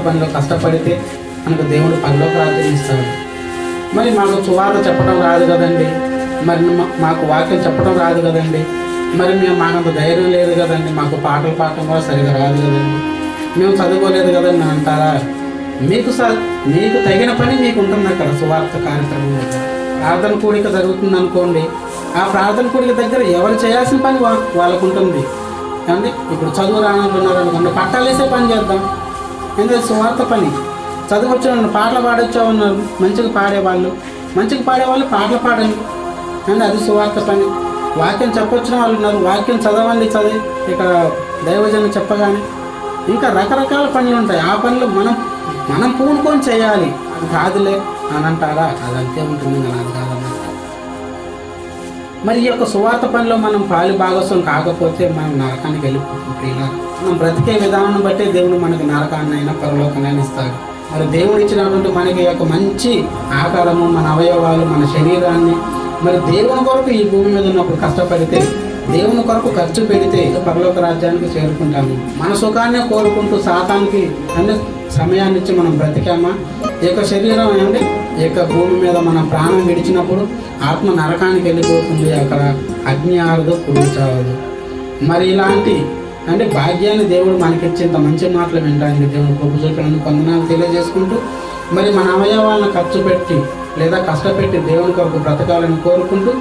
పనిలో కష్టపడితే మనకు దేవుడు పనిలోకి రాజ్యం ఇస్తాడు. మరి మాకు సువార్త చెప్పడం రాదు కదండి, మరి మాకు వాక్యం చెప్పడం రాదు కదండి, మరి మాకంత ధైర్యం లేదు కదండి, మాకు పాటలు పాడటం కూడా సరిగా రాదు కదండి, మేము చదువుకోలేదు కదండి అంటారా? మీకు తగిన పని మీకు ఉంటుంది అక్కడ సువార్త కార్యక్రమం దగ్గర. ప్రార్థన కూడిక జరుగుతుంది అనుకోండి, ఆ ప్రార్థన కూడిక దగ్గర ఎవరు చేయాల్సిన పని వాళ్ళకు ఉంటుంది అండి. ఇప్పుడు చదువు రానున్నారు అనుకోండి, పట్టాలేసే పని చేద్దాం. ఎందుకంటే సువార్త పని. చదువు వచ్చిన పాటలు పాడొచ్చా ఉన్నారు, మంచిగా పాడేవాళ్ళు పాటలు పాడండి అండి, అది సువార్త పని. వాక్యం చెప్పొచ్చిన వాళ్ళు ఉన్నారు, వాక్యం చదవండి, చదివి ఇక్కడ దైవజనం చెప్పగానే ఇంకా రకరకాల పనులు ఉంటాయి. ఆ పనులు మనం పూనుకొని చేయాలి. అది కాదులే అని అంటారా? అదంతే ఉంటుంది, అది కాదన్నట్టు. మరి ఈ యొక్క సువార్త పనిలో మనం పాలు భాగస్వం కాకపోతే మనం నరకానికి వెళ్ళిపోతాం. ప్రియులారా, మనం బ్రతికే విధానం బట్టే దేవుడు మనకి నరకాన్నైనా పరలోకాన్నైనా ఇస్తాడు. మరి దేవుడు ఇచ్చినటువంటి మనకి యొక్క మంచి ఆకారము, మన అవయవాలు, మన శరీరాన్ని మరి దేవుని కొరకు ఈ భూమి మీద ఉన్నప్పుడు కష్టపడితే, దేవుని కొరకు ఖర్చు పెడితే పరలోక రాజ్యానికి చేరుకుంటాము. మన సుఖాన్ని కోరుకుంటూ సాతానికి అన్ని సమయాన్ని ఇచ్చి మనం బ్రతికామా? ఈ యొక్క శరీరం అంటే ఈ యొక్క భూమి మీద మన ప్రాణం విడిచినప్పుడు ఆత్మ నరకానికి వెళ్ళిపోతుంది, అక్కడ అగ్ని ఆరదు, పురుగు చావదు. మరి ఇలాంటి అంటే భాగ్యాన్ని దేవుడు మనకిచ్చేంత మంచి మాటలు వినడానికి దేవుడు కృప చూపాలని కొందనాలు తెలియజేసుకుంటూ, మరి మన అవయవాలను ఖర్చు పెట్టి లేదా కష్టపెట్టి దేవుని కొరకు బ్రతకాలని కోరుకుంటూ